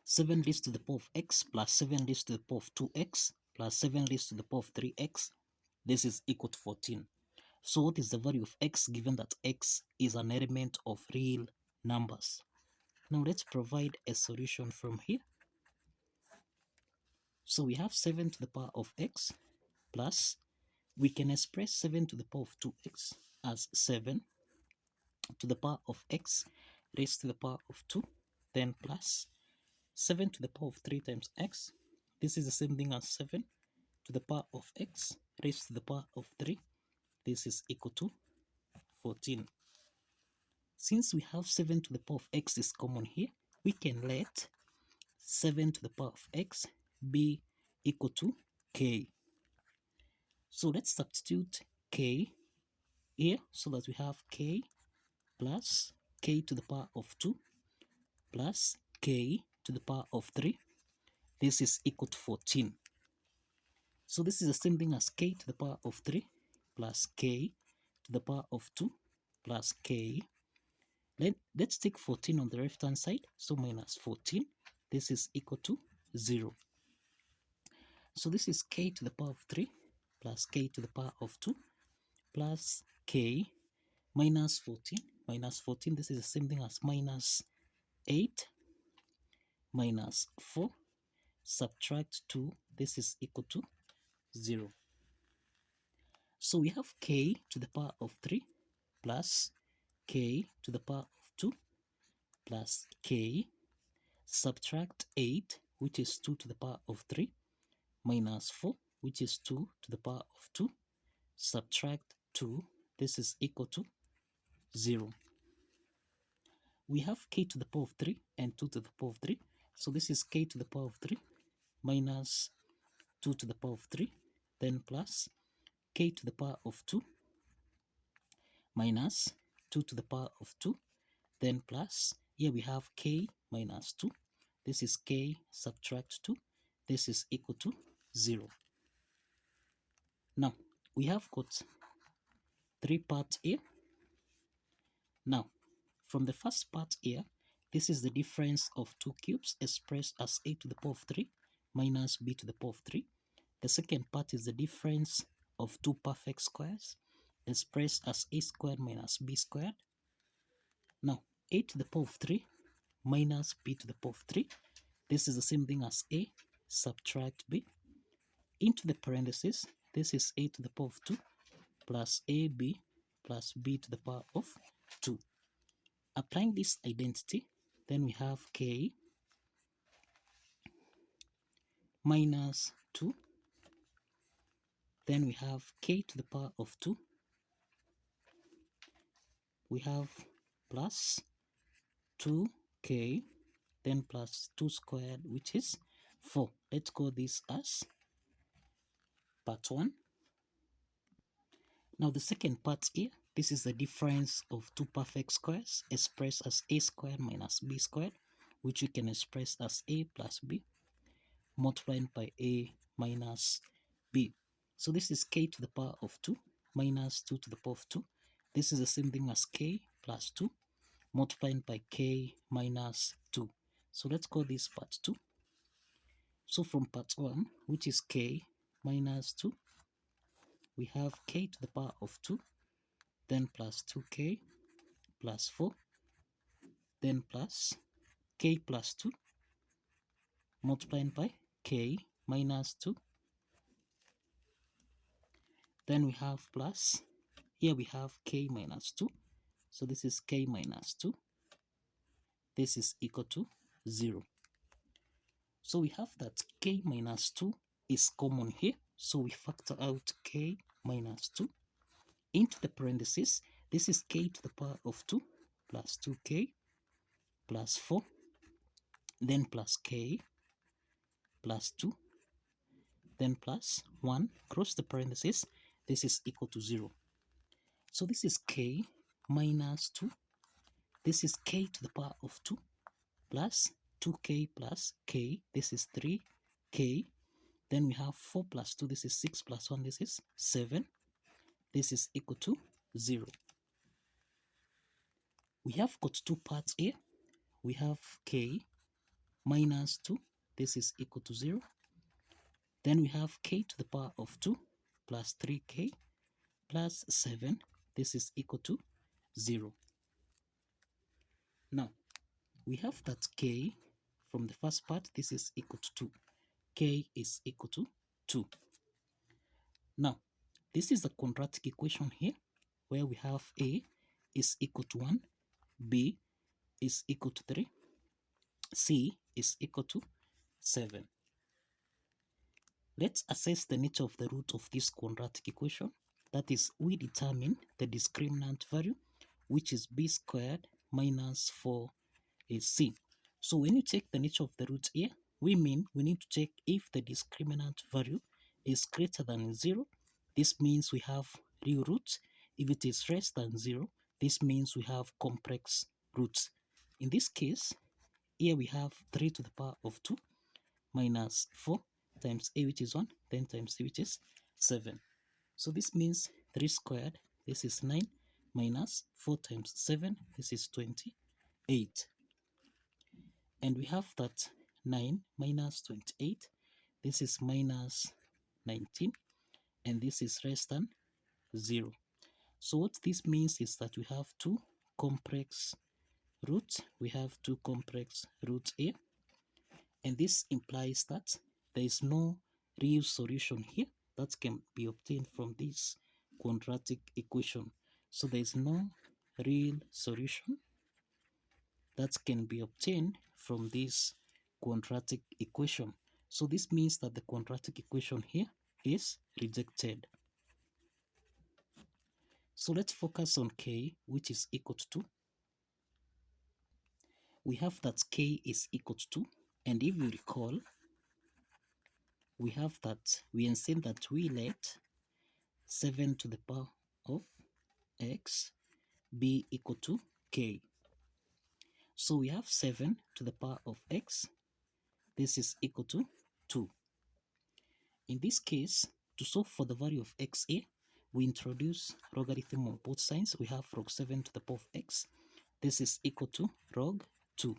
7 raised to the power of x plus 7 raised to the power of 2x plus 7 raised to the power of 3x. This is equal to 14. So what is the value of x given that x is an element of real numbers? Now let's provide a solution from here. So we have 7 to the power of x plus, we can express 7 to the power of 2x as 7 to the power of x raised to the power of 2, then plus 7 to the power of 3 times x. This is the same thing as 7 to the power of x raised to the power of 3. This is equal to 14. Since we have 7 to the power of x is common here, we can let 7 to the power of x be equal to k. So let's substitute k here so that we have k plus k to the power of 2 plus k to the power of 3. This is equal to 14. So this is the same thing as k to the power of 3 plus k to the power of 2 plus k. Let's take 14 on the left hand side, so minus 14. This is equal to 0. So this is k to the power of 3 plus k to the power of 2 plus k minus 14. Minus 14, this is the same thing as minus 8 minus 4 subtract 2. This is equal to 0. So we have k to the power of 3 plus k to the power of 2 plus k subtract 8, which is 2 to the power of 3, minus 4, which is 2 to the power of 2, subtract 2. This is equal to 0. We have k to the power of 3 and 2 to the power of 3. So this is k to the power of 3 minus 2 to the power of 3, then plus k to the power of 2 minus 2 to the power of 2, then plus, here we have k minus 2. This is k subtract 2. This is equal to 0. Now, we have got 3 parts here. Now, from the first part here, this is the difference of 2 cubes expressed as a to the power of 3 minus b to the power of 3. The second part is the difference of 2 perfect squares expressed as a squared minus b squared. Now, a to the power of 3 minus b to the power of 3. This is the same thing as a subtract b. Into the parentheses, this is a to the power of 2 plus ab plus b to the power of 2. Applying this identity, then we have k minus 2. Then we have k to the power of 2. We have plus 2k, then plus 2 squared, which is 4. Let's call this as part 1. Now the second part here, this is the difference of 2 perfect squares expressed as a squared minus b squared, which we can express as a plus b multiplied by a minus b. So this is k to the power of 2 minus 2 to the power of 2. This is the same thing as k plus 2 multiplied by k minus 2. So let's call this part 2. So from part 1, which is k minus 2, we have k to the power of 2, then plus 2k plus 4, then plus k plus 2 multiplied by k minus 2. Then we have plus, here we have k minus 2. So this is k minus 2. This is equal to 0. So we have that k minus 2 is common here. So we factor out k minus 2 into the parentheses. This is k to the power of 2 plus 2k plus 4, then plus k plus 2, then plus 1, cross the parentheses. This is equal to 0. So this is k minus 2. This is k to the power of 2 plus 2k plus k. This is 3k. Then we have 4 plus 2. This is 6 plus 1. This is 7. This is equal to 0. We have got 2 parts here. We have k minus 2, this is equal to 0. Then we have k to the power of 2 plus 3k plus 7, this is equal to 0. Now, we have that k from the first part, this is equal to 2. K is equal to 2. Now, this is the quadratic equation here, where we have a is equal to 1, b is equal to 3, c is equal to 7. Let's assess the nature of the root of this quadratic equation. That is, we determine the discriminant value, which is b squared minus 4ac. So when you check the nature of the root here, we mean we need to check if the discriminant value is greater than 0. This means we have real roots. If it is less than 0, this means we have complex roots. In this case, here we have 3 to the power of 2 minus 4 times a, which is 1, then times c, which is 7. So this means 3 squared, this is 9, minus 4 times 7, this is 28. And we have that 9 minus 28, this is minus 19, and this is less than 0. So what this means is that we have two complex roots. We have two complex roots here. And this implies that there is no real solution here that can be obtained from this quadratic equation. So there is no real solution that can be obtained from this quadratic equation. So this means that the quadratic equation here is rejected. So let's focus on k, which is equal to 2. We have that k is equal to 2. And if you recall, we have that we assume that we let 7 to the power of x be equal to k. So we have 7 to the power of x. This is equal to 2. In this case, to solve for the value of x here, we introduce logarithm on both sides. We have log 7 to the power of x. This is equal to log 2.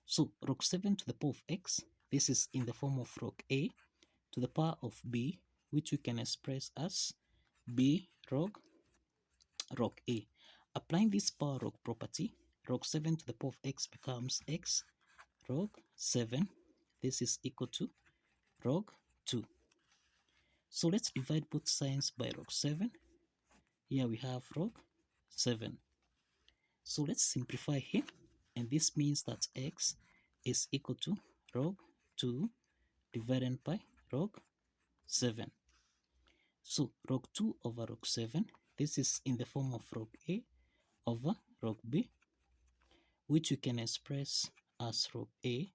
So log 7 to the power of x, this is in the form of log a to the power of b, which we can express as b log a. Applying this power log property, log 7 to the power of x becomes x log 7. This is equal to log 2. So let's divide both sides by log 7. Here we have log 7. So let's simplify here. And this means that x is equal to log 2 divided by log 7. So log 2 over log 7, this is in the form of log a over log b, which we can express as log a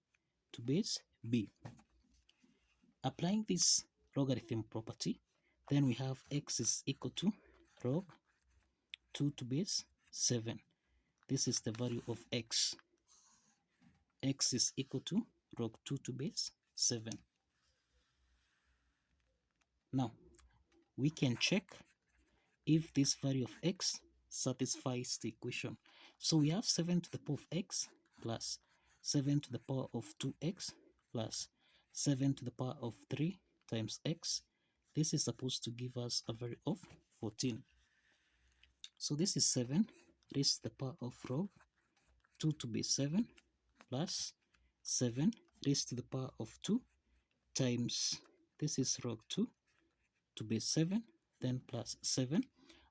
to base b. Applying this logarithm property, then we have x is equal to log 2 to base 7. This is the value of x. X is equal to log 2 to base 7. Now, we can check if this value of x satisfies the equation. So we have 7 to the power of x plus 7 to the power of 2x plus 7 to the power of 3 times x. This is supposed to give us a value of 14. So this is 7 raised to the power of log 2 to base 7 plus 7 raised to the power of 2 times, this is log 2 to base 7, then plus 7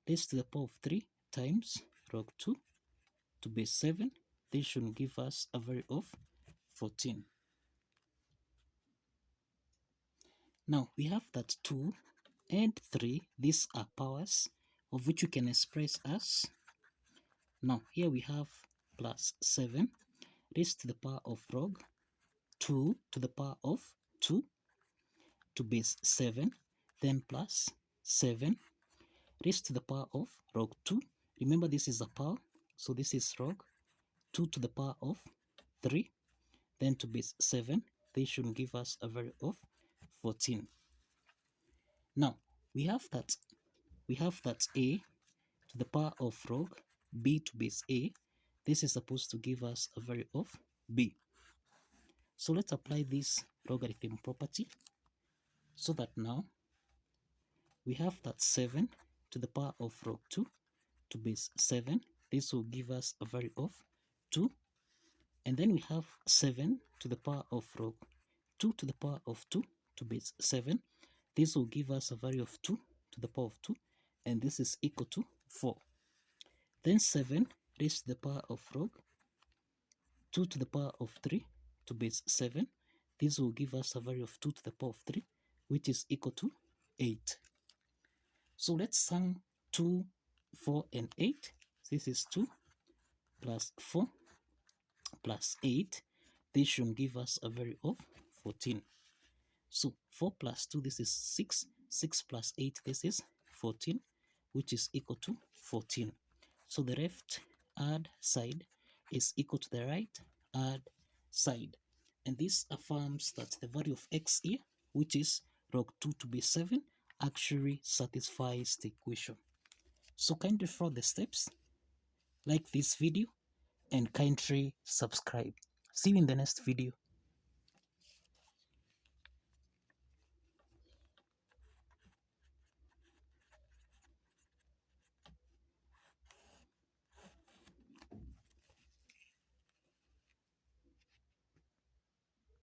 raised to the power of 3 times log 2 to base 7. This should give us a value of 14. Now we have that 2 and 3, these are powers of which you can express as, now here we have plus 7 raised to the power of log 2 to the power of 2 to base 7, then plus 7 raised to the power of log 2. Remember, this is a power, so this is log 2 to the power of 3, then to base 7. They should give us a value of 14. Now we have that a to the power of log b to base a. This is supposed to give us a value of b. So let's apply this logarithm property, so that now we have that 7 to the power of log 2 to base 7. This will give us a value of 2. And then we have 7 to the power of log 2 to the power of 2 to base 7. This will give us a value of 2 to the power of 2, and this is equal to 4. Then 7 raised to the power of log 2 to the power of 3 to base 7. This will give us a value of 2 to the power of 3, which is equal to 8. So let's sum 2, 4, and 8. This is 2 plus 4 plus 8. This should give us a value of 14. So 4 plus 2, this is 6. 6 plus 8, this is 14, which is equal to 14. So the left hand side is equal to the right hand side. And this affirms that the value of x here, which is log 2 to be 7, actually satisfies the equation. So kindly follow the steps, like this video, and kindly subscribe. See you in the next video.